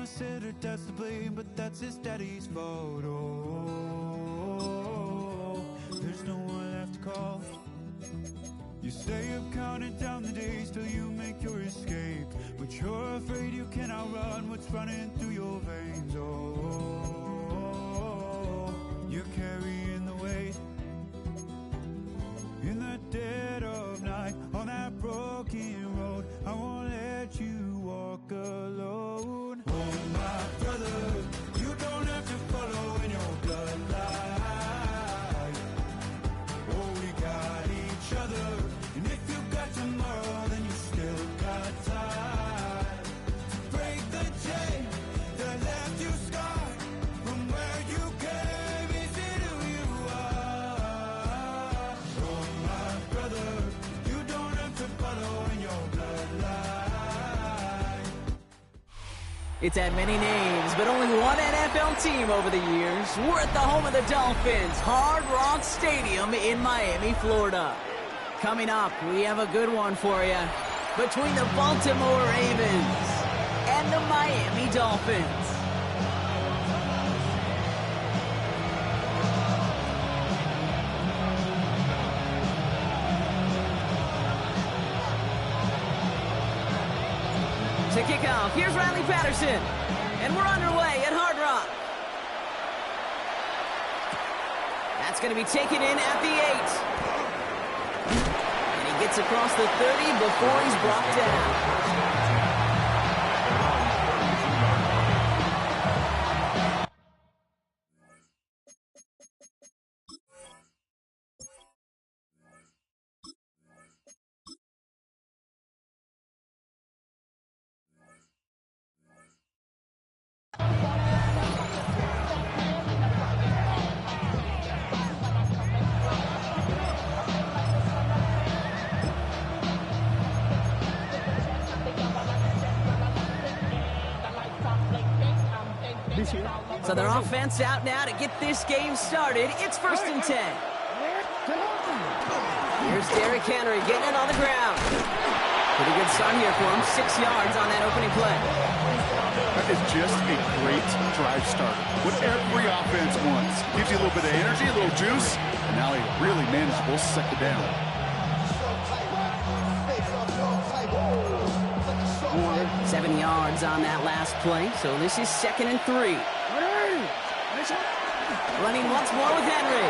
I said her dad's to blame, but that's his daddy's fault. Oh, there's no one left to call. You stay up counting down the days till you make your escape, but you're afraid you can outrun what's running through your veins. Oh, you're carrying the weight in the dead of night on that broken road. I won't let you walk alone. Oh, my brother, you don't have to follow in your bloodline. Oh, we got each other, and if you got tomorrow, then you still got time to break the chain that left you scarred from where you came. Is it who you are? Oh, my brother, you don't have to follow in your bloodline. It's had many names, but only one NFL team over the years. We're at the home of the Dolphins, Hard Rock Stadium in Miami, Florida. Coming up, we have a good one for you. Between the Baltimore Ravens and the Miami Dolphins. To kick off, here's Riley Patterson. And we're underway at Hard Rock. That's going to be taken in at the 8. And he gets across the 30 before he's brought down. So their offense out now to get this game started. It's 1st and 10. Here's Derrick Henry getting it on the ground. Pretty good start here for him. 6 yards on that opening play. That is just a great drive starter. What every offense wants. Gives you a little bit of energy, a little juice, and now a really manageable second down. 7 yards on that last play, so this is 2nd and 3. Running once more with Henry.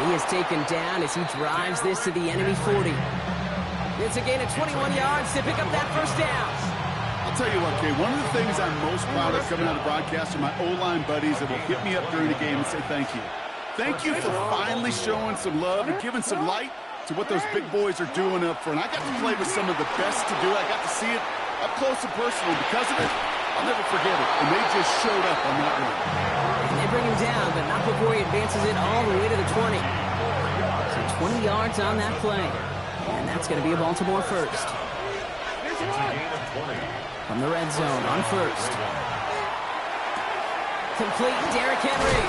He is taken down as he drives this to the enemy 40. It's a gain of 21 yards to pick up that first down. I'll tell you what, Kay, one of the things I'm most proud of coming out of the broadcast are my O-line buddies that will hit me up during the game and say thank you. Thank you for finally showing some love and giving some light to what those big boys are doing up front. I got to play with some of the best to do it. I got to see it up close and personal. Because of it, I'll never forget it. And they just showed up on that run. And they bring him down, but not before he advances it all the way to the 20. So 20 yards on that play. And that's going to be a Baltimore first. From the red zone on first. Complete, Derrick Henry.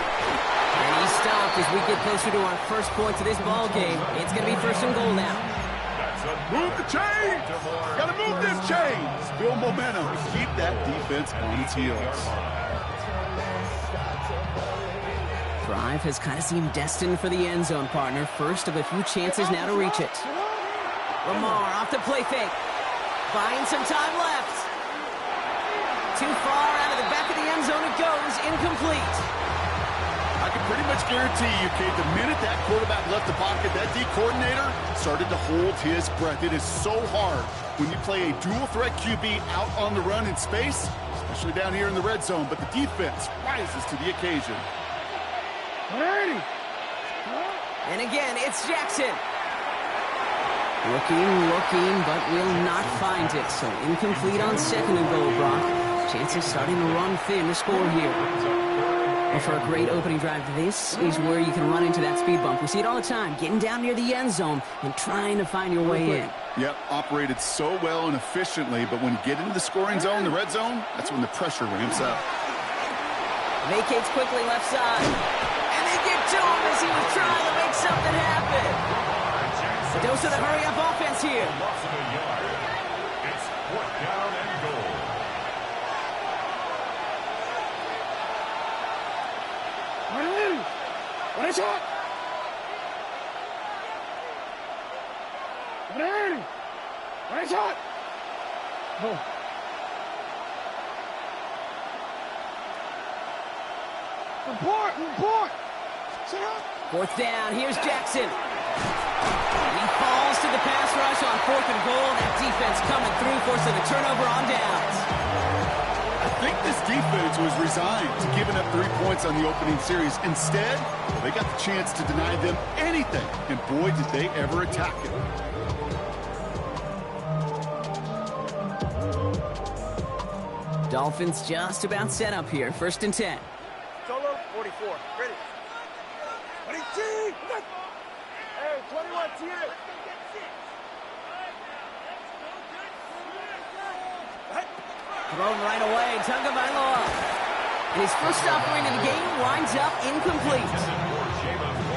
And he stopped as we get closer to our first point to this ball game. It's going to be 1st and goal now. Move the chains! Gotta move this chain! Build momentum. Keep that defense on its heels. Drive has kind of seemed destined for the end zone, partner. First of a few chances now to reach it. Lamar off the play fake. Buying some time left. Too far out of the back of the end zone it goes. Incomplete. I can pretty much guarantee you, Kate, the minute that quarterback left the pocket, that D coordinator started to hold his breath. It is so hard when you play a dual-threat QB out on the run in space, especially down here in the red zone, but the defense rises to the occasion. And again, it's Jackson. Looking, but will not find it. So incomplete on 2nd and goal, Brock. Chances starting to run thin to score here. But for a great opening drive, this is where you can run into that speed bump. We see it all the time, getting down near the end zone and trying to find your way in. Yep, operated so well and efficiently, but when you get into the scoring zone, the red zone, that's when the pressure ramps up. Vacates quickly left side. And they get to him as he was trying to make something happen. Dose of the hurry-up offense here. It's 4th down and goal. shot! Right shot! Oh. Report! Fourth down, here's Jackson. He falls to the pass rush on 4th and goal. That defense coming through, forcing a turnover on downs. I think this defense was resigned to giving up 3 points on the opening series. Instead, they got the chance to deny them anything, and boy, did they ever attack it. Dolphins just about set up here, 1st and 10. Solo, 44. Ready. 22! Hey, 21, T8. Thrown right away, Tagovailoa. And his first offering of the game winds up incomplete.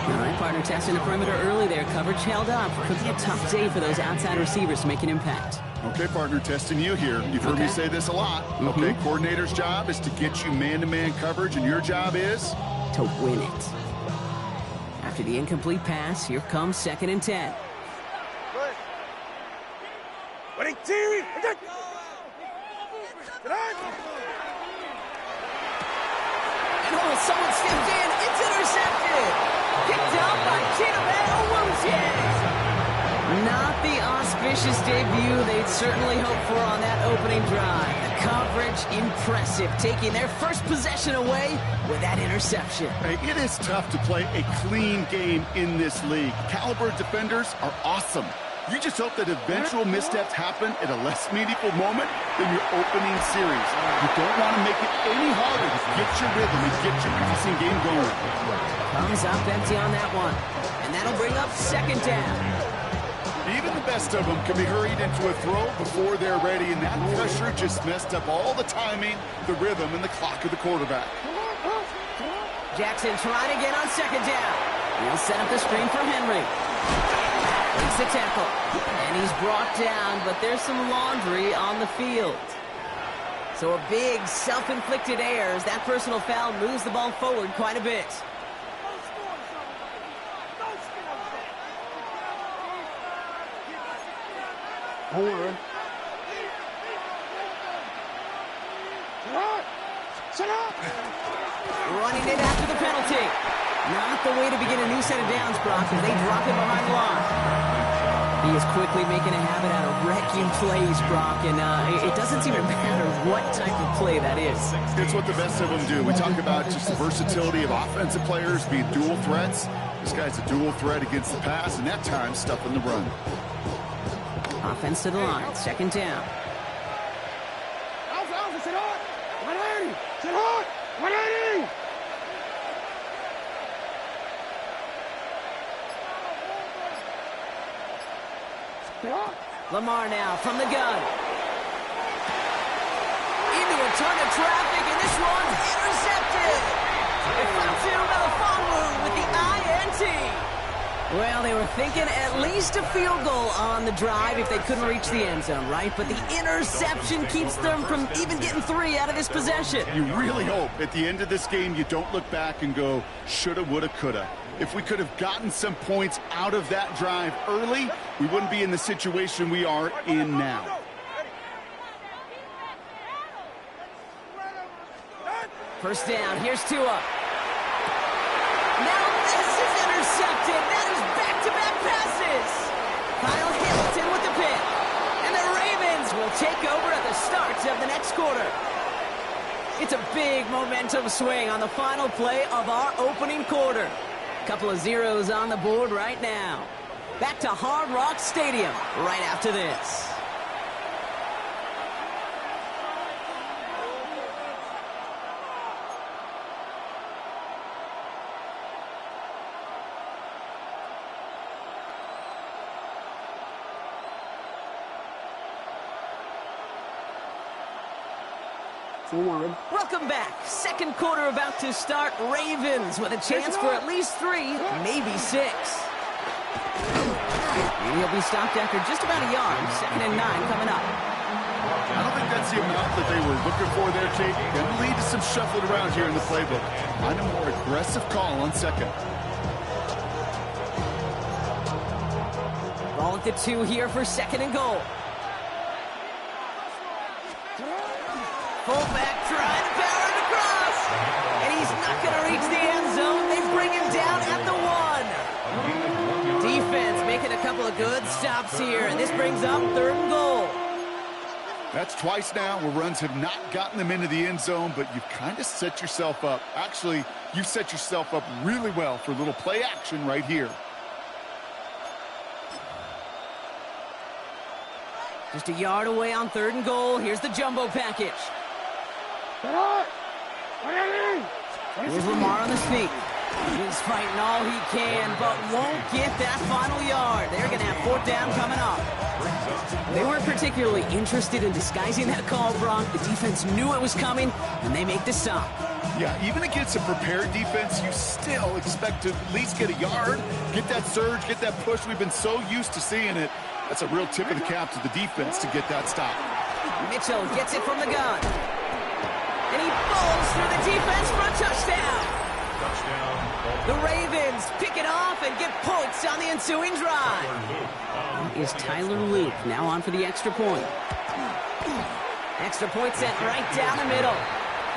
All right, partner, testing the perimeter early there. Coverage held up. Could be a tough day for those outside receivers to make an impact. Okay, partner, testing you here. You've heard me say this a lot. Okay, coordinator's job is to get you man-to-man coverage, and your job is? To win it. After the incomplete pass, here comes 2nd and 10. Winning team! Oh, someone stepped in. It's intercepted. Picked up by Chidobe. Not the auspicious debut they'd certainly hoped for on that opening drive. The coverage impressive, taking their first possession away with that interception. Hey, it is tough to play a clean game in this league. Caliber defenders are awesome. You just hope that eventual missteps happen at a less meaningful moment than your opening series. You don't want to make it any harder to get your rhythm and get your passing game going. Comes up empty on that one. And that'll bring up 2nd down. Even the best of them can be hurried into a throw before they're ready, and that pressure just messed up all the timing, the rhythm, and the clock of the quarterback. Jackson trying to get on 2nd down. He'll set up the screen for Henry. Makes the tackle. And he's brought down, but there's some laundry on the field. So a big self-inflicted error as that personal foul moves the ball forward quite a bit. Shut up! Running it after the penalty. Not the way to begin a new set of downs, Brock, as they drop him behind the line. He is quickly making a habit out of wrecking plays, Brock, and it doesn't seem to matter what type of play that is. It's what the best of them do. We talk about just the versatility of offensive players being dual threats. This guy's a dual threat against the pass, and that time stuffing the run. Offense to the line, 2nd down. Alpha, sit hard! 180! Sit hard! 180! Lamar now from the gun. Into a ton of traffic, and this one's intercepted. Ifatu Melifonwu with the INT. Well, they were thinking at least a field goal on the drive if they couldn't reach the end zone, right? But the interception keeps them from even getting 3 out of this possession. You really hope at the end of this game you don't look back and go, shoulda, woulda, coulda. If we could have gotten some points out of that drive early, we wouldn't be in the situation we are in now. First down, here's Tua. Now this is intercepted. That is back-to-back passes. Kyle Hamilton with the pick. And the Ravens will take over at the start of the next quarter. It's a big momentum swing on the final play of our opening quarter. Couple of zeros on the board right now. Back to Hard Rock Stadium right after this. Welcome back. 2nd quarter about to start. Ravens with a chance for at least 3, maybe 6. And he'll be stopped after just about a yard. 2nd and 9 coming up. I don't think that's the amount that they were looking for there, Kate. Going to lead to some shuffling around here in the playbook. Find a more aggressive call on 2nd. the 2 here for 2nd and goal. Fullback trying to power it across. And he's not going to reach the end zone. They bring him down at the 1. Defense making a couple of good stops here. And this brings up 3rd and goal. That's twice now where runs have not gotten them into the end zone, but you've kind of set yourself up. Actually, you've set yourself up really well for a little play action right here. Just a yard away on 3rd and goal. Here's the jumbo package. Here's Lamar on the sneak. He's fighting all he can, but won't get that final yard. They're going to have 4th down coming up. They weren't particularly interested in disguising that call, Brock. The defense knew it was coming, and they make the stop. Yeah, even against a prepared defense, you still expect to at least get a yard, get that surge, get that push. We've been so used to seeing it. That's a real tip of the cap to the defense to get that stop. Mitchell gets it from the gun. And he falls through the defense for a touchdown. The Ravens pick it off and get points on the ensuing drive. That is Tyler Luke now on for the extra point. Extra point sent right down the middle.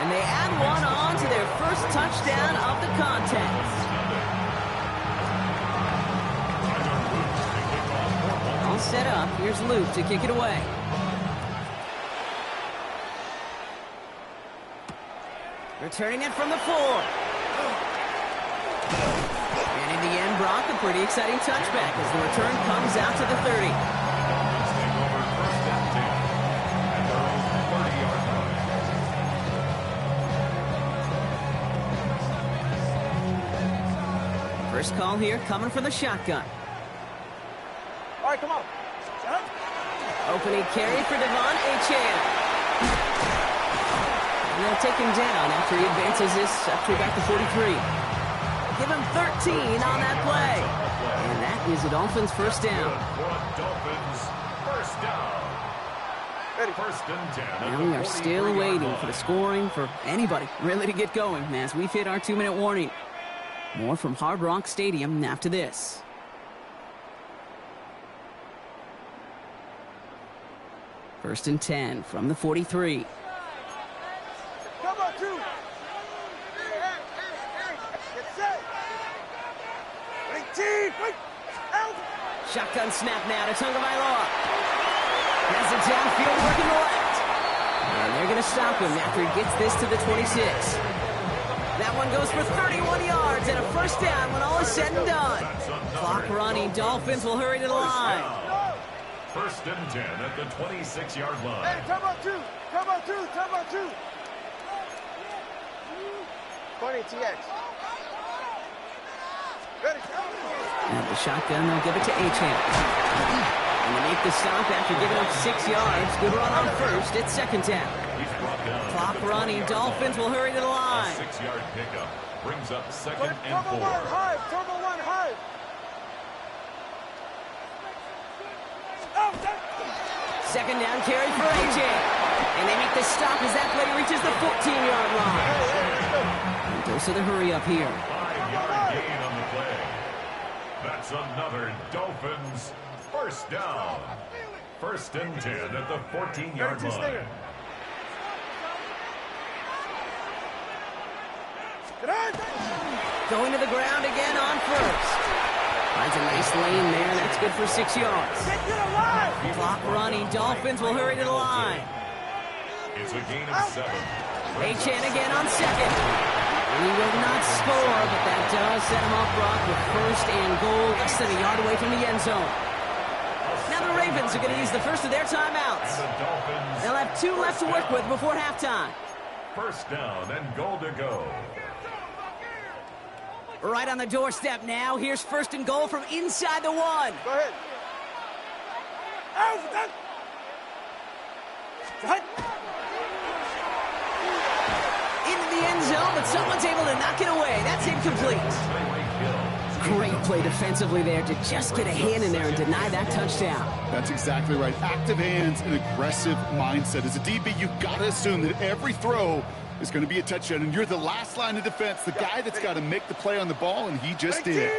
And they add one on to their first touchdown of the contest. All set up. Here's Luke to kick it away. Returning it from the 4. And in the end, Brock, a pretty exciting touchback as the return comes out to the 30. First call here coming from the shotgun. All right, come on. Opening carry for Devon Achane. And they'll take him down after he advances this up to about the 43. Give him 13 on that play. And that is the Dolphins' first down. Dolphins first down. First and 10. Now we are still waiting for the scoring for anybody really to get going as we've hit our 2-minute warning. More from Hard Rock Stadium after this. First and 10 from the 43. Come on, 2. Get set. Wait, out. Shotgun snap now to Tagovailoa. Has it downfield working left. And they're going to stop him after he gets this to the 26. That one goes for 31 yards and a first down when all is said and done. Clock running. Dolphins will hurry to the line. First and 10 at the 26-yard line. Hey, come on, 2. Funny, TX. Ready. And the shotgun, they'll give it to Achane. And they make the stop after giving up 6 yards. Good run on first. It's 2nd down. Clock running. Dolphins will hurry to the line. 6-yard pickup brings up 2nd and 4. Turbo 1 high. Second down carry for Achane. And they make the stop as that play reaches the 14-yard line. And goes to the hurry up here. 5-yard gain on the play. That's another Dolphins first down. First and 10 at the 14-yard line. Going to the ground again on first. Finds a nice lane there. That's good for 6 yards. Clock running. Dolphins will hurry to the line. It's a gain of 7. Achane again on second. He will not score, but that does set him off, Brock, with first and goal, less than a yard away from the end zone. Now the Ravens are going to use the first of their timeouts. They'll have 2 left to work with before halftime. First down and goal to go. Right on the doorstep now. Here's first and goal from inside the 1. Go ahead. Into the end zone, but someone's able to knock it away. That's incomplete. Great play defensively there to just get a hand in there and deny that touchdown. That's exactly right. Active hands and aggressive mindset. As a DB, you've got to assume that every throw is going to be a touchdown, and you're the last line of defense, the guy that's got to make the play on the ball, and he just did.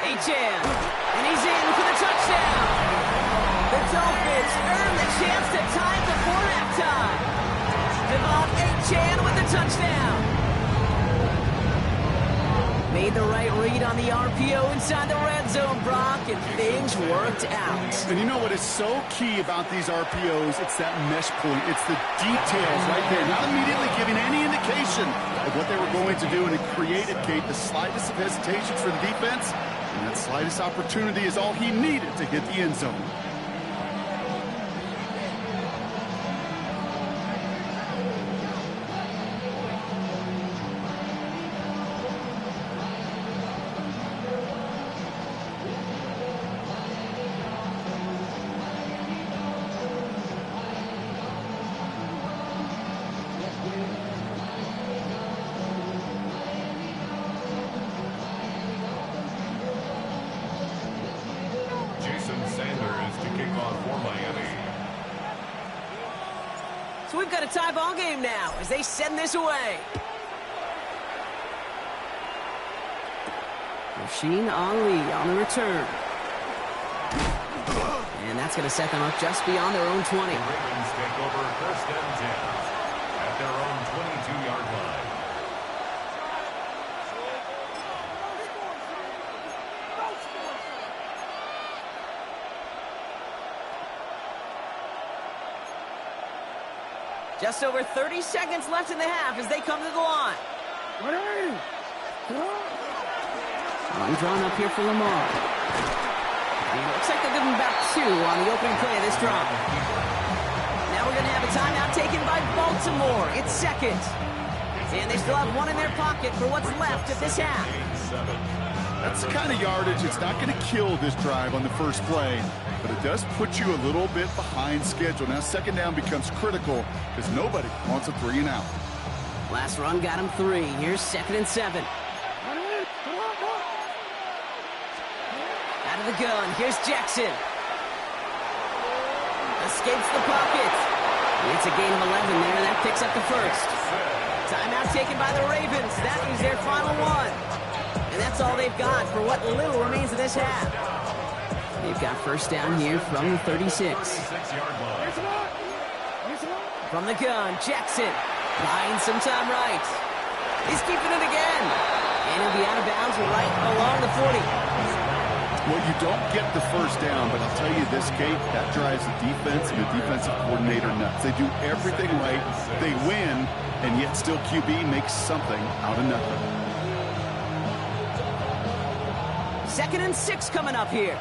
A-Chan. And he's in for the touchdown. The Dolphins earn the chance to tie it before halftime. Devon A-Chan with the touchdown. Made the right read on the RPO inside the red zone, Brock, and things worked out. And you know what is so key about these RPOs? It's that mesh point. It's the details right there. Not immediately giving any indication of what they were going to do, and it created, Kate, the slightest of hesitations for the defense. And that slightest opportunity is all he needed to hit the end zone. So we've got a tie ball game now as they send this away. Rasheen Ali on the return. And that's going to set them up just beyond their own 20. The Ravens take over first and 10 at their own 22-yard line. Just over 30 seconds left in the half as they come to the line. One drawn up here for Lamar. And it looks like they'll give him about 2 on the opening play of this drive. Now we're going to have a timeout taken by Baltimore. It's second. And they still have 1 in their pocket for what's left of this half. That's the kind of yardage. It's not going to kill this drive on the first play, but it does put you a little bit behind schedule. Now second down becomes critical because nobody wants a 3 and out. Last run got him 3. Here's second and 7. Out of the gun. Here's Jackson. Escapes the pocket. It's a gain of 11 there. That picks up the first. Timeout taken by the Ravens. That is their final one. And that's all they've got for what little remains of this half. They've got first down here from the 36. From the gun, Jackson buying some time right. He's keeping it again. And he'll be out of bounds right along the 40. Well, you don't get the first down, but I'll tell you this, Kate, that drives the defense and the defensive coordinator nuts. They do everything right. They win, and yet still QB makes something out of nothing. Second and 6 coming up here.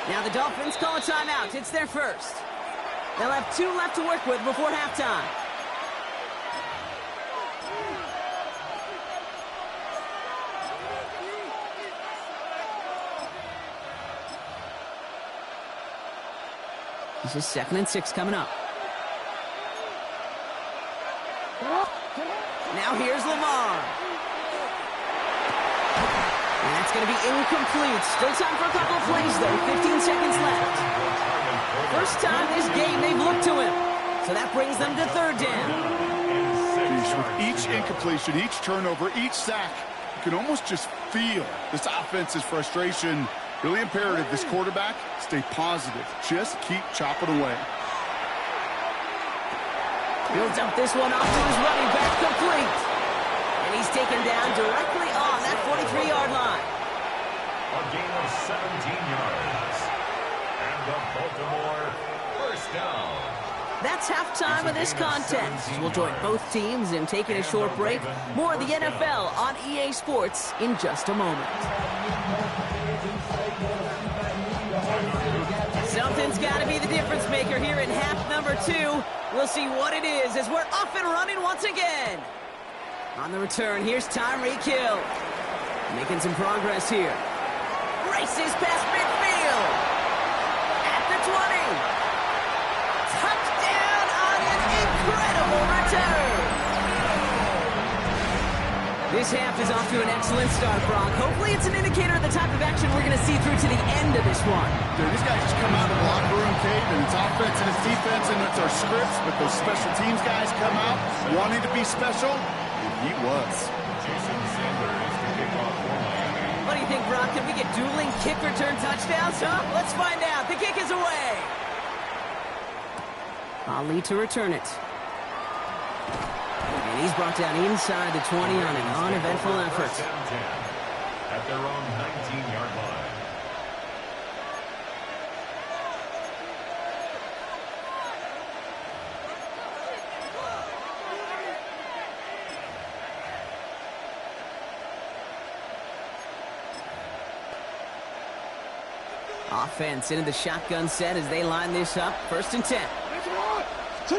Now the Dolphins call a timeout. It's their first. They'll have 2 left to work with before halftime. This is second and 6 coming up. Now here's Lamar. And that's going to be incomplete. Still time for a couple of plays, though. 15 seconds left. First time this game they've looked to him. So that brings them to third down. With each incompletion, each turnover, each sack, you can almost just feel this offense's frustration. Really imperative, this quarterback, stay positive. Just keep chopping away. He'll dump this one off to his running back, complete. And he's taken down directly on that 43-yard line. A gain of 17 yards. And the Baltimore first down. That's halftime of this contest. We'll join both teams in taking a short break. More of the NFL on EA Sports in just a moment. Something's got to be the difference maker here in half number 2. We'll see what it is as we're off and running once again. On the return, here's Tyreek Hill. Making some progress here. Races past midfield. At the 20. Touchdown on an incredible return. This half is off to an excellent start, Brock. Hopefully it's an indicator of the type of action we're going to see through to the end of this one. Dude, these guys just come out of the locker room, Kate, and it's offense and it's defense and it's our scripts, but those special teams guys come out wanting to be special, and he was. Jason Sanders to kick off for Miami. Can we get dueling kick return touchdowns, huh? Let's find out. The kick is away. Ali to return it. And he's brought down inside the 20 on an uneventful effort. First and 10 at their own 19-yard line. Offense into the shotgun set as they line this up. First and 10. The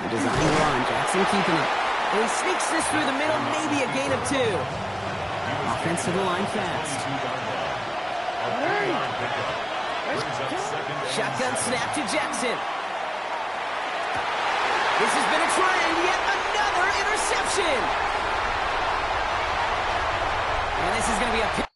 design run, Jackson keeping it. And he sneaks this through the middle, maybe a gain of 2. Offense to the line fast. Shotgun snap to Jackson. This has been a trend, yet another interception. And this is going to be a pick.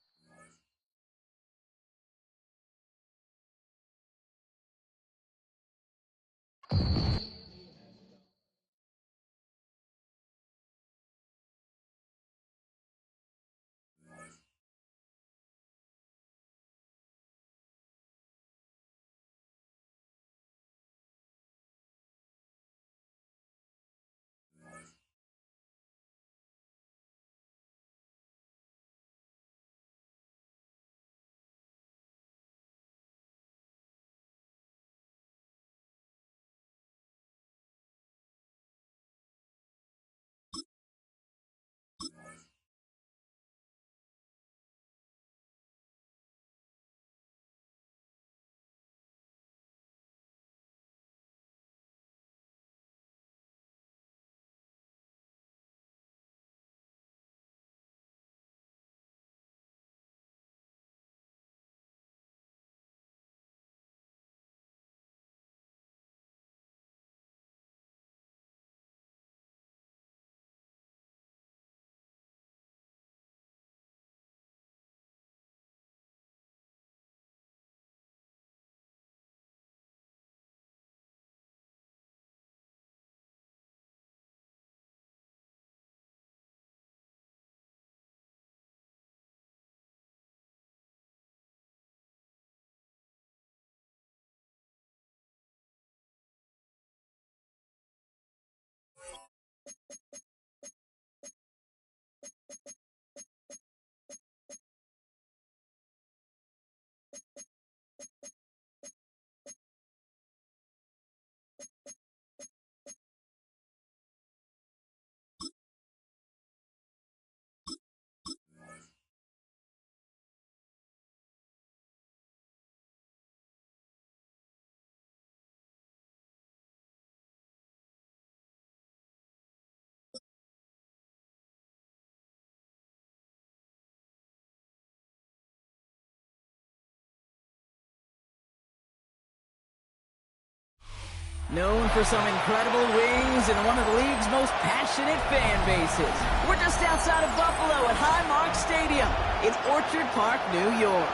Known for some incredible wings and one of the league's most passionate fan bases. We're just outside of Buffalo at Highmark Stadium in Orchard Park, New York.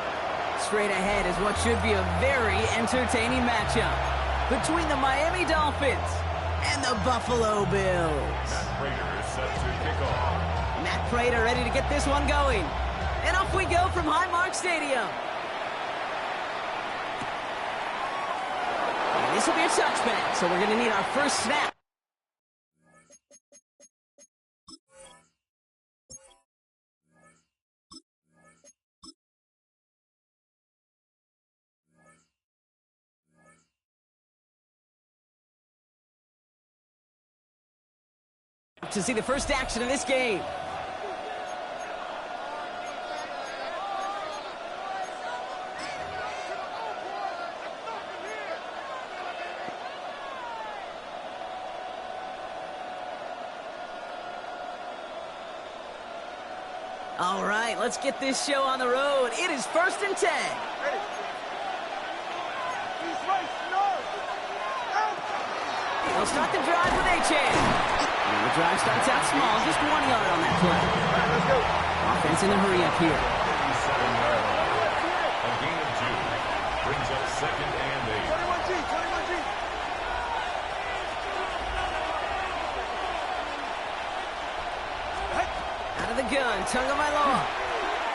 Straight ahead is what should be a very entertaining matchup between the Miami Dolphins and the Buffalo Bills. Matt Prater is set to kick off. Matt Prater ready to get this one going. And off we go from Highmark Stadium. This will be a touchback, so we're going to need our first snap. To see the first action of this game. All right, let's get this show on the road. It is first and 10. They'll start the drive with A-Chan. The drive starts out small, just 1 yard on that play. Let's go. Offense in a hurry up here. 37-yard line. A gain of 2. Brings up second and 8. 21G, 21G. Out of the gun, Tagovailoa.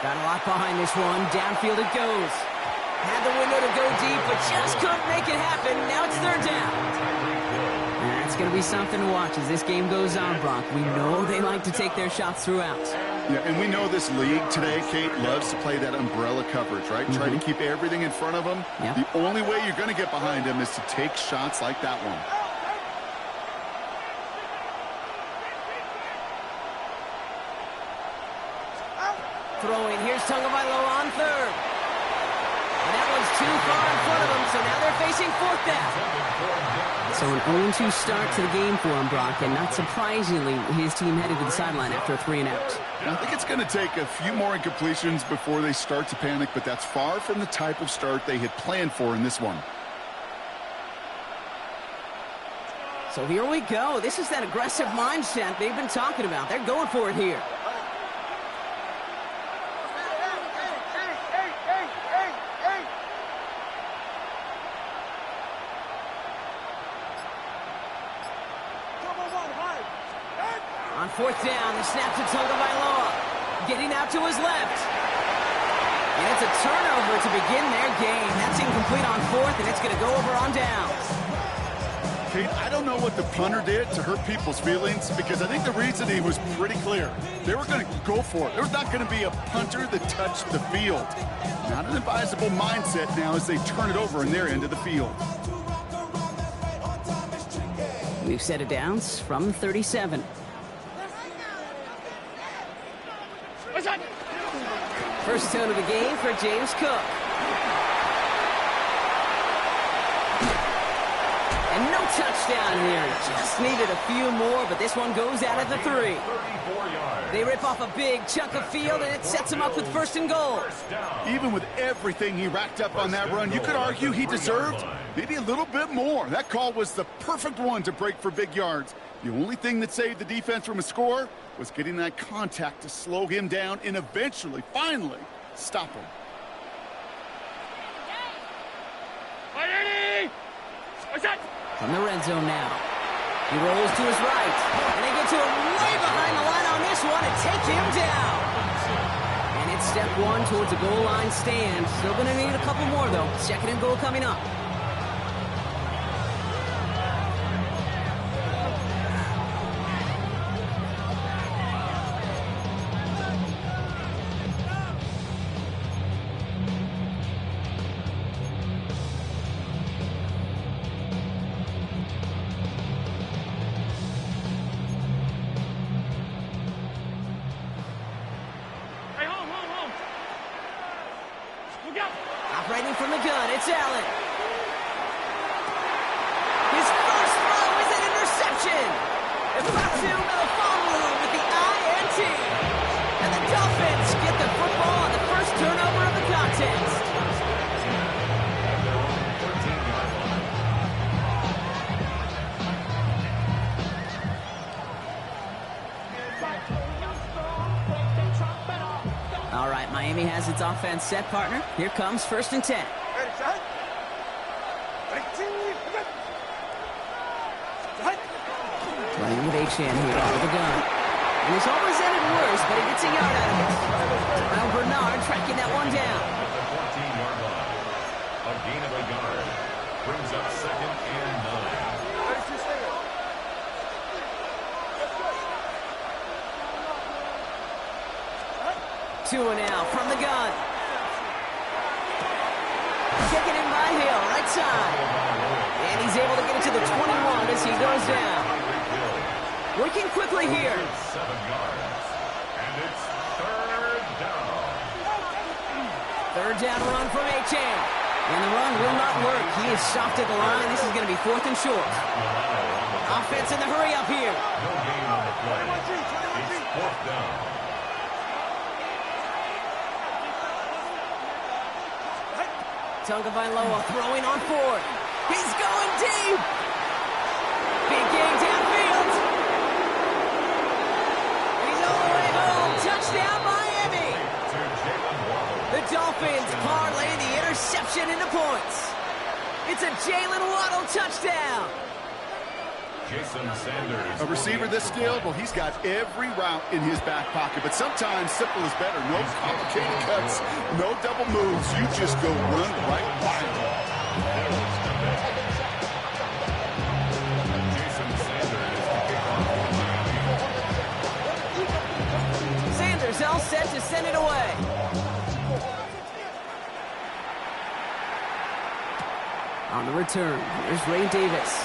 Got a lot behind this one. Downfield it goes. Had the window to go deep, but just couldn't make it happen. Now it's third down. And that's going to be something to watch as this game goes on, Brock. We know they like to take their shots throughout. Yeah, and we know this league today, Kate, loves to play that umbrella coverage, right? Try to keep everything in front of them. Yep. The only way you're going to get behind them is to take shots like that one. Throwing. Here's Tagovailoa on third. And that one's too far in front of them, so now they're facing fourth down. So an 0-2 start to the game for him, Brock, and not surprisingly, his team headed to the sideline after a 3-and-out. I think it's going to take a few more incompletions before they start to panic, but that's far from the type of start they had planned for in this one. So here we go. This is that aggressive mindset they've been talking about. They're going for it here. On fourth down, the snap to Tagovailoa. Getting out to his left. And it's a turnover to begin their game. That's incomplete on fourth, and it's going to go over on downs. Kate, I don't know what the punter did to hurt people's feelings, because I think the reasoning was pretty clear. They were going to go for it. There was not going to be a punter that touched the field. Not an advisable mindset now as they turn it over in their end of the field. We've set it downs from 37. First tone of the game for James Cook. And no touchdown here. Just needed a few more, but this one goes out at the 3. They rip off a big chunk of field, and it sets them up with first and goal. Even with everything he racked up on that run, you could argue he deserved maybe a little bit more. That call was the perfect one to break for big yards. The only thing that saved the defense from a score was getting that contact to slow him down and eventually, finally, stop him. From the red zone now. He rolls to his right. And they get to him way behind the line on this one and take him down. And it's step one towards a goal line stand. Still going to need a couple more, though. Second and goal coming up. Operating from the gun, it's Allen. His first throw is an interception. Efatu Melifonwu with the INT. And the Dolphins get the football on the first turnover of the contest. All right, Miami has its offense set, partner. Here comes first and 10. Playing with H-Chan here with the gun. And it's almost ended worse, but he gets a yard out of it. Well, Bernard tracking that one down. At the 14-yard line. A gain of a yard. Brings up second and 9. 2 and out from the gun. Taken in by Hill, right side. And he's able to get it to the 21 as he goes down. Working quickly here. 7 yards. And it's third down. Third down run from H-Chan. And the run will not work. He is soft at the line. This is going to be fourth and short. Offense in the hurry up here. No gain on the play. It's fourth down. Tagovailoa throwing on fourth. He's going deep. Big game downfield. He's all the way home. Touchdown, Miami. The Dolphins parlay the interception into points. It's a Jalen Waddle touchdown. Jason Sanders. A receiver this skilled, well, he's got every route in his back pocket, but sometimes simple is better. No complicated cuts, no double moves. You just go run right by him. Jason Sanders to kick off for Miami. Sanders all set to send it away. On the return, here's Ray Davis.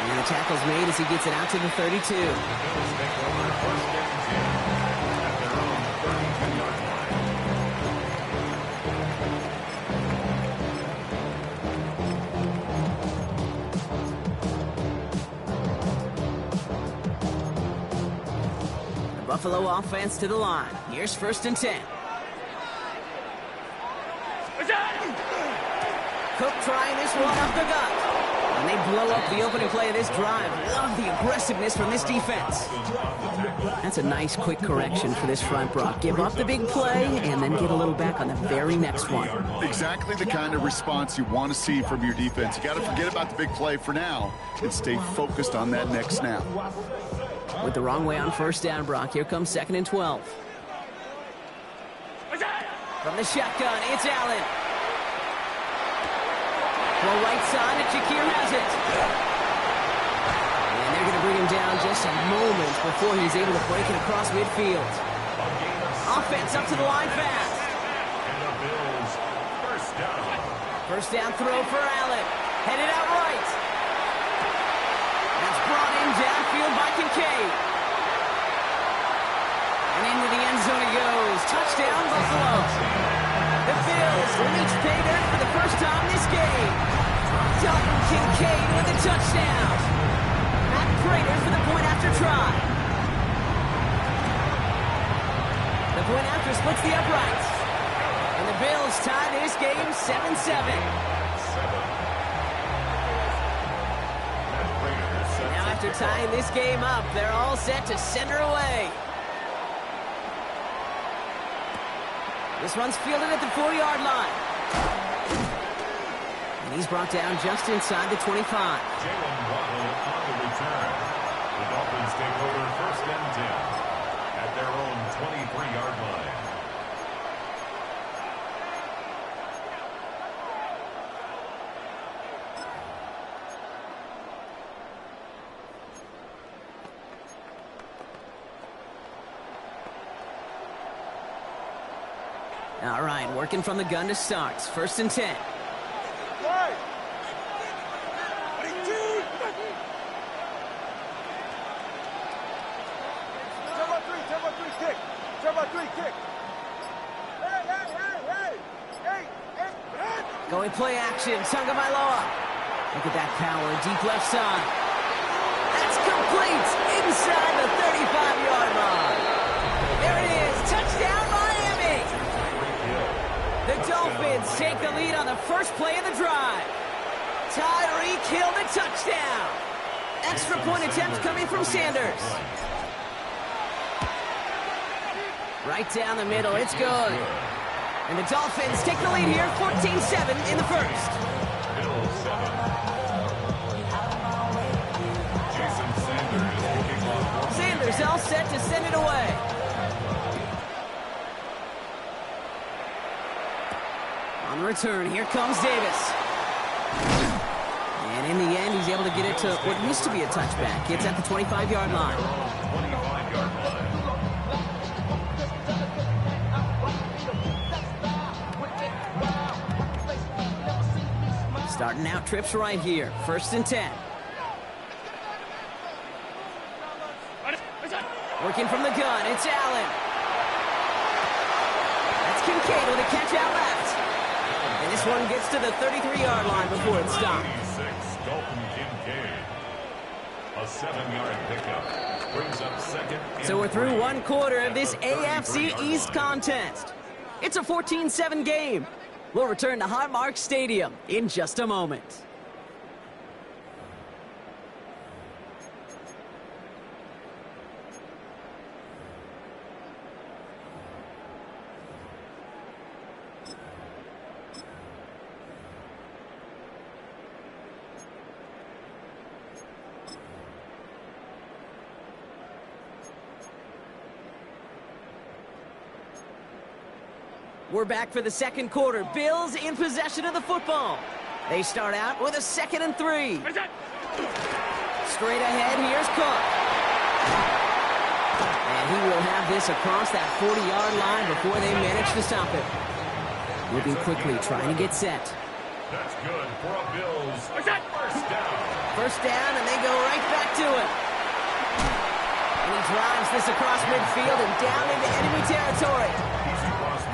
And the tackle's made as he gets it out to the 32. Bills take over first and 10 at their own 32-yard line. The Buffalo offense to the line. Here's first and 10. Cook trying this one up the gut. And they blow up the opening play of this drive. Love the aggressiveness from this defense. That's a nice quick correction for this front, Brock. Give up the big play and then get a little back on the very next one. Exactly the kind of response you want to see from your defense. You got to forget about the big play for now and stay focused on that next snap. With the wrong way on first down, Brock. Here comes 2nd and 12. From the shotgun, it's Allen. Well, right side, and Shakir has it. And they're going to bring him down just a moment before he's able to break it across midfield. Offense up to the line fast. And the Bills first down. First down throw for Allen. Headed out right. That's brought in downfield by Kincaid. And into the end zone he goes. Touchdown, Buffalo. The Bills reach pay dirt for the first time this game. Dalton Kincaid with a touchdown. Matt Prater for the point after try. The point after splits the uprights. And the Bills tie this game 7-7. Now after tying this game up, they're all set to send her away. This one's fielded at the 4-yard line. And he's brought down just inside the 25. Jalen Waddle on the return. The Dolphins take over first and 10 at their own 23-yard line. All right, working from the gun to start. First and 10. Going play action, Tagovailoa. Look at that power, deep left side. That's complete inside the 35-yard line. There it is, touchdown Miami. The Dolphins take the lead on the first play of the drive. Tyreek Hill the touchdown. Extra point attempt coming from Sanders. Right down the middle, it's good. And the Dolphins take the lead here, 14-7 in the first. Sanders all set to send it away. On the return, here comes Davis. And in the end, he's able to get it to what used to be a touchback. It's at the 25-yard line. 25-yard line. Starting out trips right here. First and 10. Working from the gun, it's Allen. That's Kincaid with a catch out left. And this one gets to the 33-yard line before it's stopped. 86, Dolphin Kincaid. A 7-yard pickup. Brings up second. So we're through one quarter of this AFC East contest. It's a 14-7 game. We'll return to Highmark Stadium in just a moment. We're back for the second quarter. Bills in possession of the football. They start out with a 2nd and 3. Straight ahead, here's Cook. And he will have this across that 40-yard line before they manage to stop it. Moving quickly, trying to get set. That's good for a Bills first down. First down, and they go right back to it. And he drives this across midfield and down into enemy territory.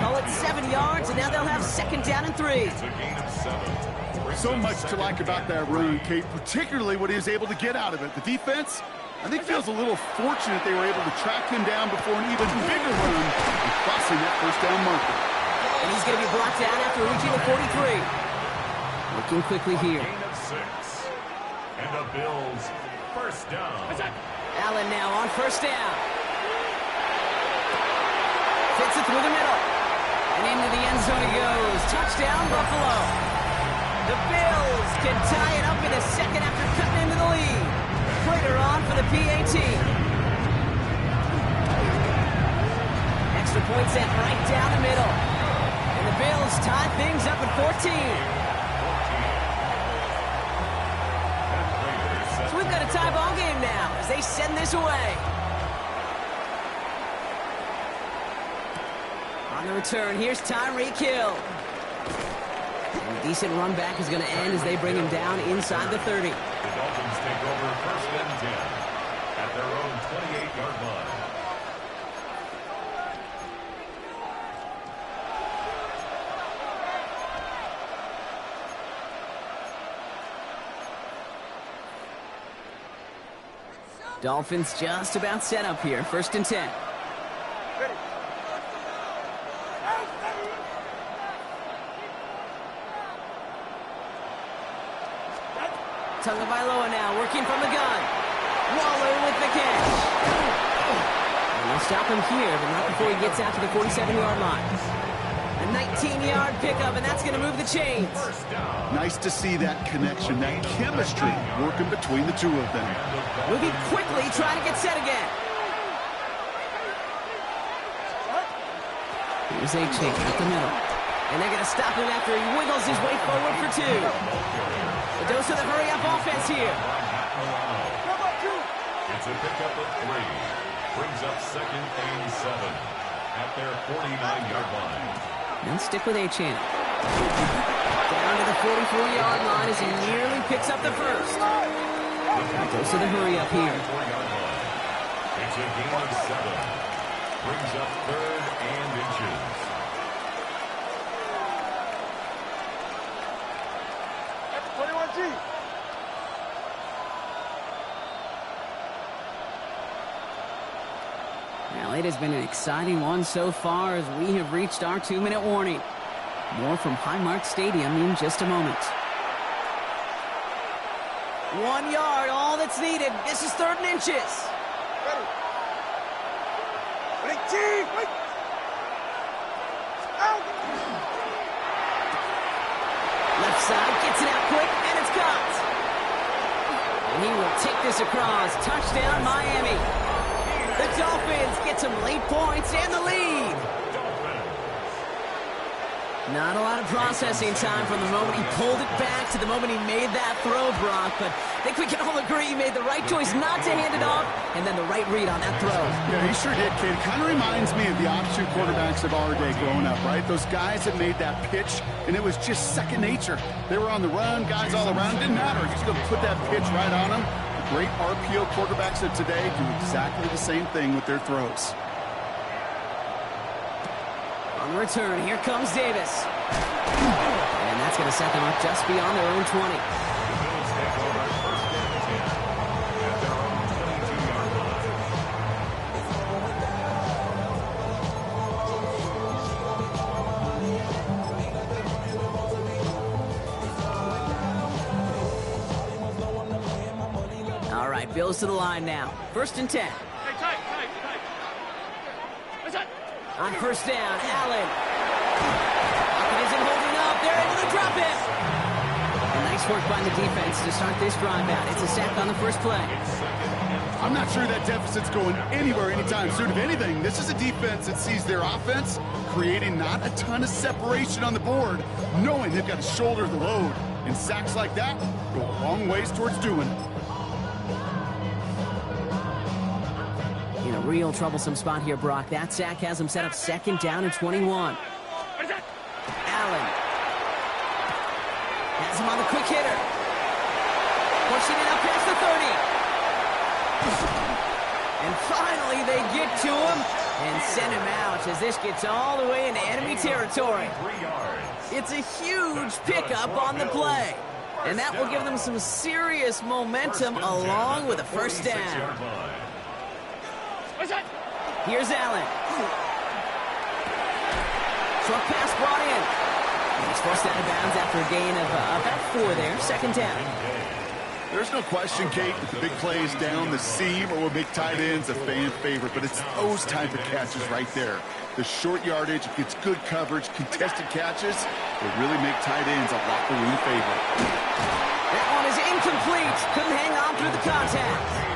Call it 7 yards, and now they'll have 2nd down and 3. It's a gain of 7. So much to like about that run, Kate, particularly what he was able to get out of it. The defense, I think, feels a little fortunate they were able to track him down before an even bigger run and crossing that first down marker. And he's going to be brought down after reaching the 43. Looking quickly here. Gain of 6. And the Bills first down. Allen now on first down. Fits it through the middle. And into the end zone he goes. Touchdown, Buffalo. The Bills can tie it up in a second after cutting into the lead. Prater on for the PAT. Extra point set right down the middle. And the Bills tie things up at 14. So we've got a tie ball game now as they send this away. On the return, here's Tyreek Hill. And a decent run back is going to end as they bring him down inside the 30. The Dolphins take over 1st and 10 at their own 28-yard line. Dolphins just about set up here. 1st and 10. Tagovailoa now working from the gun. Waller with the catch. And they'll stop him here, but not before he gets out to the 47-yard line. A 19-yard pickup, and that's going to move the chains. Nice to see that connection, that chemistry working between the two of them. Moving quickly, trying to get set again. Here's A-Chain at the middle. And they're going to stop him after he wiggles his way forward for 2. The dose of the hurry-up offense here. It's a pickup of 3. Brings up 2nd and 7 at their 49-yard line. They'll stick with A-Chain. Down to the 44-yard line as he nearly picks up the first. Dose of the hurry-up here. It's a gain of 7. Brings up 3rd and inches. Well, it has been an exciting one so far as we have reached our 2-minute warning. More from Highmark Stadium in just a moment. 1 yard, all that's needed. This is 3rd and inches. Left side gets it out quick, and it's caught. And he will take this across. Touchdown, Miami. The Dolphins get some late points and the lead. Not a lot of processing time from the moment he pulled it back to the moment he made that throw, Brock. But I think we can all agree he made the right choice not to hand it off, and then the right read on that throw. Yeah, he sure did, kid. Kind of reminds me of the option quarterbacks of our day growing up, right? Those guys that made that pitch, and it was just second nature. They were on the run, guys all around. Didn't matter. He's going to put that pitch right on them. The great RPO quarterbacks of today do exactly the same thing with their throws. On return, here comes Davis. And that's going to set them up just beyond their own 20. All right, Bills to the line now. 1st and 10. On first down, Allen. Pocket isn't holding up. They're able to drop it. A nice Nice work by the defense to start this drive out. It's a sack on the first play. I'm not sure that deficit's going anywhere anytime soon. If anything, this is a defense that sees their offense creating not a ton of separation on the board, knowing they've got to shoulder the load. And sacks like that go a long ways towards doing it. In a real troublesome spot here, Brock. That sack has him set up 2nd down and 21. Allen has him on the quick hitter. Pushing it up past the 30. And finally they get to him and send him out as this gets all the way into enemy territory. It's a huge pickup on the play. And that will give them some serious momentum along with a first down. Here's Allen. Short pass brought in. And he's forced out of bounds after a gain of about 4 there. 2nd down. There's no question, Kate, that the big plays down the seam or with big tight ends a fan favorite, but it's those type of catches right there. The short yardage, it gets good coverage, contested catches, they really make tight ends a locker room favorite. That one is incomplete. Couldn't hang on through the contact.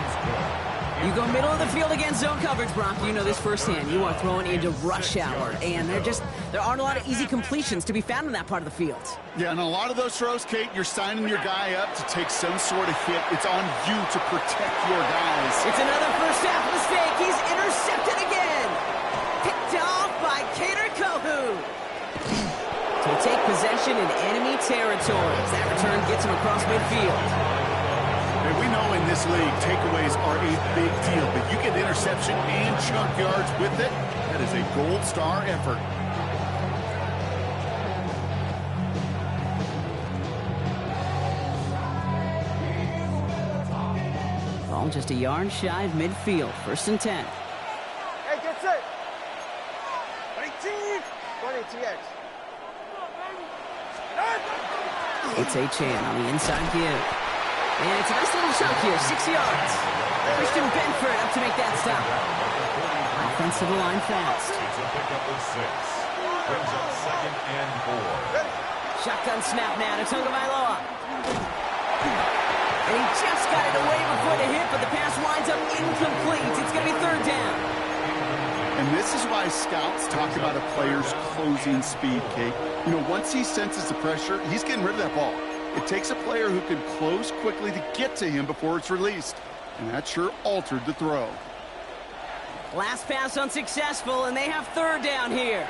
You go middle of the field against zone coverage, Brock. You know this firsthand. You are throwing into rush hour, and there aren't a lot of easy completions to be found in that part of the field. Yeah, and a lot of those throws, Kate, you're signing your guy up to take some sort of hit. It's on you to protect your guys. It's another first half mistake. He's intercepted again. Picked off by Kader Kohu. To take possession in enemy territory. That return gets him across midfield. And we know in this league, takeaways are a big deal, but you get interception and chunk yards with it. That is a gold star effort. Ball just a yard shy of midfield. 1st and 10. Hey, get set. 18. 20 TX. It's A-Chan on the inside give. And it's a nice little chunk here, 6 yards. Christian Benford up to make that stop. Offense to the line fast. It's a pickup of 6. Brings up 2nd and 4. Shotgun snap now to Tagovailoa. And he just got it away before the hit, but the pass winds up incomplete. It's going to be 3rd down. And this is why scouts talk about a player's closing speed, Kate. You know, once he senses the pressure, he's getting rid of that ball. It takes a player who can close quickly to get to him before it's released. And that sure altered the throw. Last pass unsuccessful, and they have 3rd down here.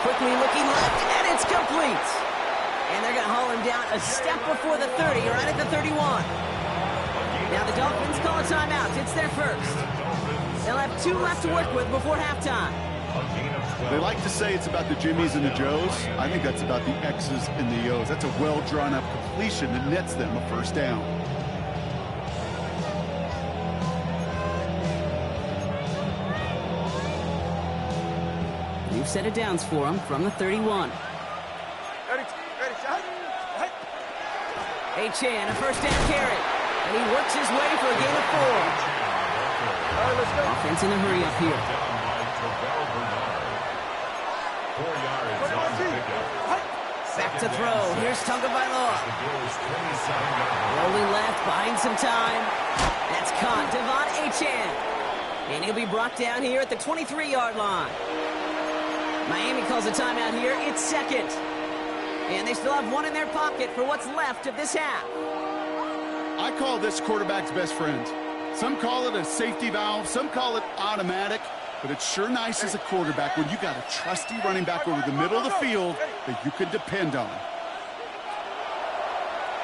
Quickly looking left, and it's complete. And they're going to haul him down a step before the 30, right at the 31. Now the Dolphins call a timeout. It's their first. They'll have 2 left to work with before halftime. They like to say it's about the Jimmies and the Joes. I think that's about the X's and the O's. That's a well-drawn-up completion that nets them a 1st down. New set of downs for him from the 31. A-Chan, a 1st down carry. And he works his way for a gain of 4. All right, let's go. Offense in a hurry up here. 4 yards on the pickup. Back to throw. Here's Tagovailoa. Rolling left, buying some time. That's caught. Devon A-Chan. And he'll be brought down here at the 23-yard line. Miami calls a timeout here. It's 2nd. And they still have 1 in their pocket for what's left of this half. I call this quarterback's best friend. Some call it a safety valve, some call it automatic, but it's sure nice as a quarterback when you got a trusty running back over the middle of the field that you can depend on.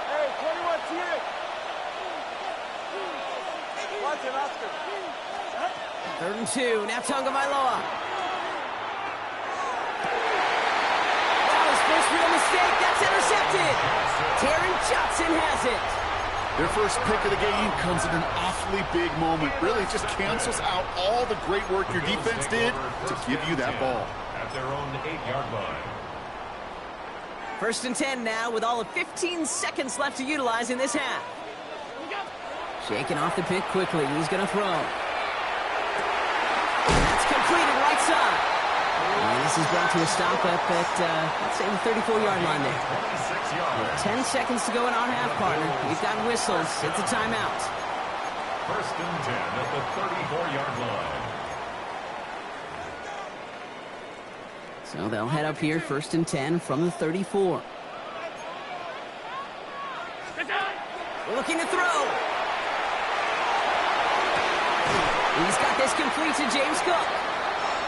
Hey, 21 TX. Watch it, Oscar. 3rd and 2. Now Tagovailoa. That was first real mistake. That's intercepted. Taron Johnson has it. Their first pick of the game comes at an awfully big moment. Really just cancels out all the great work your defense did to give you that ball. At their own 8-yard line. 1st and 10 now with all of 15 seconds left to utilize in this half. Shaking off the pick quickly. He's going to throw. That's completed right side. And the This is brought to a stop up at, let's say, the 34-yard line there. 26 yards. 10 seconds to go in our half, partner. We've got whistles. It's a timeout. First and 10 at the 34-yard line. So they'll head up here, first and 10 from the 34. Looking to throw. He's got this complete to James Cook.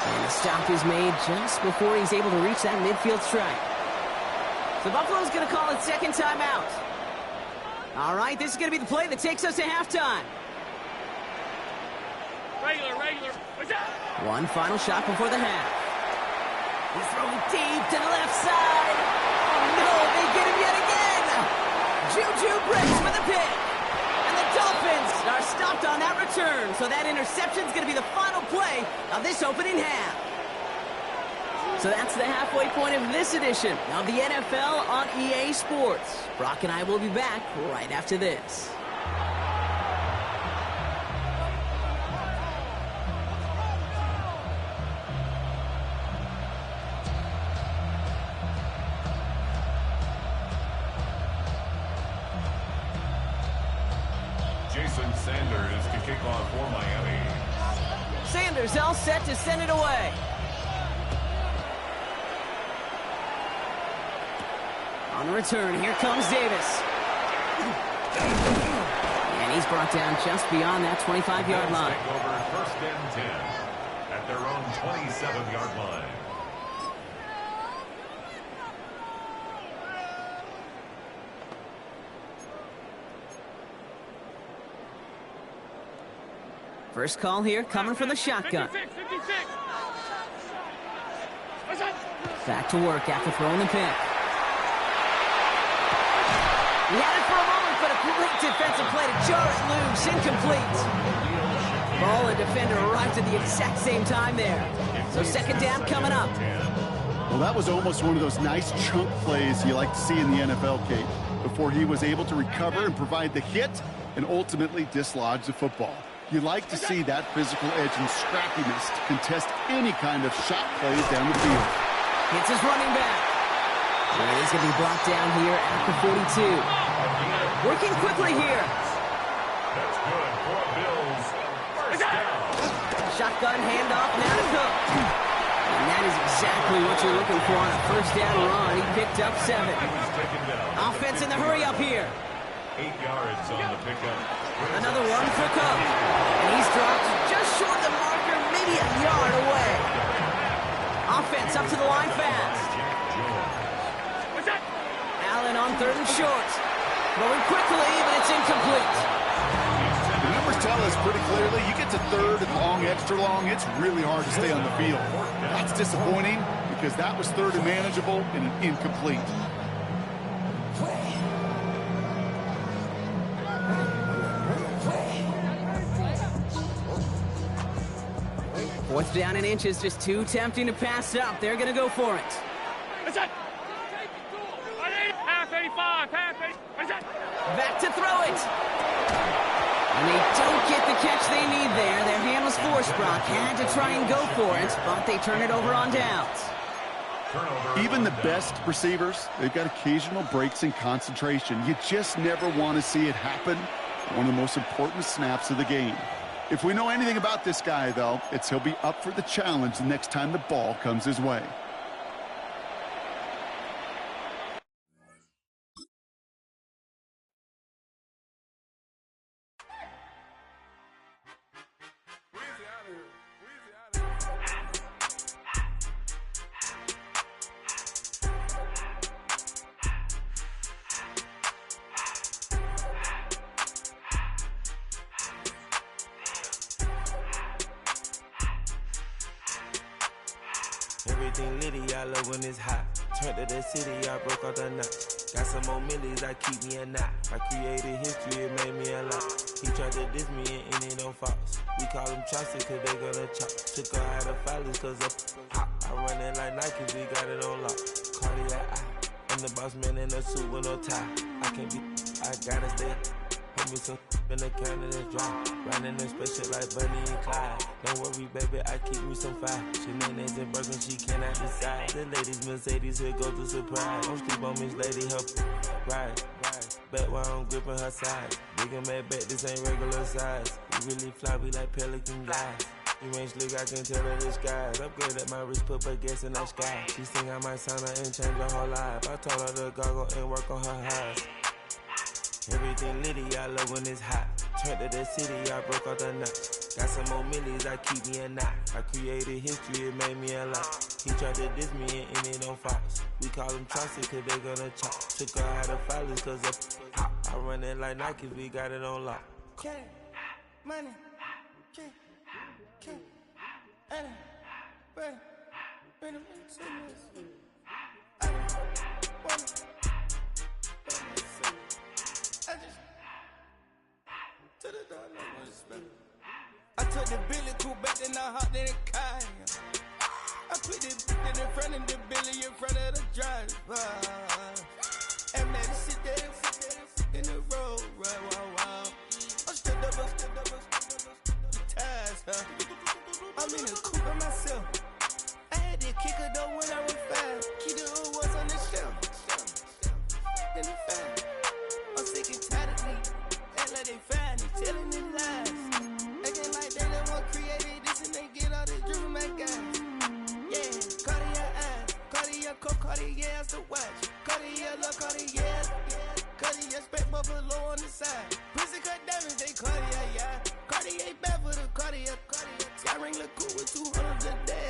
And the stop is made just before he's able to reach that midfield strike. So Buffalo's going to call it second timeout. All right, this is going to be the play that takes us to halftime. Regular. One final shot before the half. He's throwing deep to the left side. Oh, no, they get him yet again. Juju breaks for the pick. And the Dolphins are stopped on that return. So that interception's going to be the final play of this opening half. So that's the halfway point of this edition of the NFL on EA Sports. Brock and I will be back right after this. Jason Sanders to kick off for Miami. Sanders all set to send it away. On the return, here comes Davis. And he's brought down just beyond that 25-yard line. Take over first and 10 at their own 27-yard line. First call here, coming from the shotgun. 56. Back to work after throwing the pick. He had it for a moment, but a great defensive play to jar it loose. Incomplete. Ball and defender arrived at the exact same time there. So second down coming up. Well, that was almost one of those nice chunk plays you like to see in the NFL, Kate, before he was able to recover and provide the hit and ultimately dislodge the football. You like to see that physical edge and scrappiness to contest any kind of shot plays down the field. Hits his running back. And he's going to be blocked down here at the 42. Working quickly here. That's good for Bills. First down. Shotgun handoff now to Cook. And that is exactly what you're looking for on a first down run. He picked up 7. He's taken down. Offense in the hurry up here. 8 yards on the pickup. Another one for Cook. And he's dropped just short of the marker, maybe a yard away. Offense up to the line fast. Allen on third and short. Throwing quickly, but it's incomplete. The numbers tell us pretty clearly, you get to third and long, extra long, it's really hard to stay on the field. That's disappointing because that was third and manageable and an incomplete. Fourth down in inches, just too tempting to pass up. They're going to go for it. Half 85. Back to throw it. And they don't get the catch they need there. Their hand was forced, Brock. Had to try and go for it, but they turn it over on downs. Even the best receivers, they've got occasional breaks in concentration. You just never want to see it happen. One of the most important snaps of the game. If we know anything about this guy, though, it's he'll be up for the challenge the next time the ball comes his way. Everything litty, I love when it's hot. Turned to the city, I broke out the knot. Got some more millies, I keep me a knot. I created history, it made me a lot. He tried to diss me and it don't false. We call them chopsticks cause they gonna chop. Took her out of filers cause of hot. I run it like Nike, we got it on lock. Cardiac eye. I'm the boss man in a suit with no tie. I can't be, I gotta stay. Put me some in the can that's dry. Riding in spaceship like Bunny and Clyde. Don't worry, baby, I keep me some fire. Shenanigans and Birkin, she cannot decide. The ladies, Mercedes, here go to surprise. Don't sleep on Miss Lady, help ride. Back while I'm gripping her side. Big and mad back, this ain't regular size. You really fly, we like pelican guys. You ain't slick, I can tell her the skies. Upgrade at my wrist, put her gas in that sky. She think I might sign her and change her whole life. I told her to goggle and work on her highs. Everything litty, I love when it's hot. Turned to the city, I broke out the notch. Got some more millies, I keep me a knot. I created history, it made me a lot. He tried to diss me and ended on Fox. We call them Chauncey, cause they gonna chop. Took her out of filers, cause I run it like Nike, we got it on lock. Cash, money, cash, money, bread, I took the Billy cool back and I hopped in the car. I put the in front of the Billy in front of the driver. And man, sit there in the road, right, wow. I stood up, the tires, huh? I'm in the coupe by myself. I had to kick her though when I was fast. Keep the old ones on the shelf. In the fan. I'm sick and tired of me. Act like they find it, telling them lies. Acting like they the one created this and they get all this driven my guys. Yeah, Cartier eyes, Cartier coat, Cartier as the watch. Cartier look, Cartier, Cartier spec buffalo on the side. Pussy cut diamonds, they Cartier, yeah. Cartier bad for the Cartier. I ring the cool with 200 a day.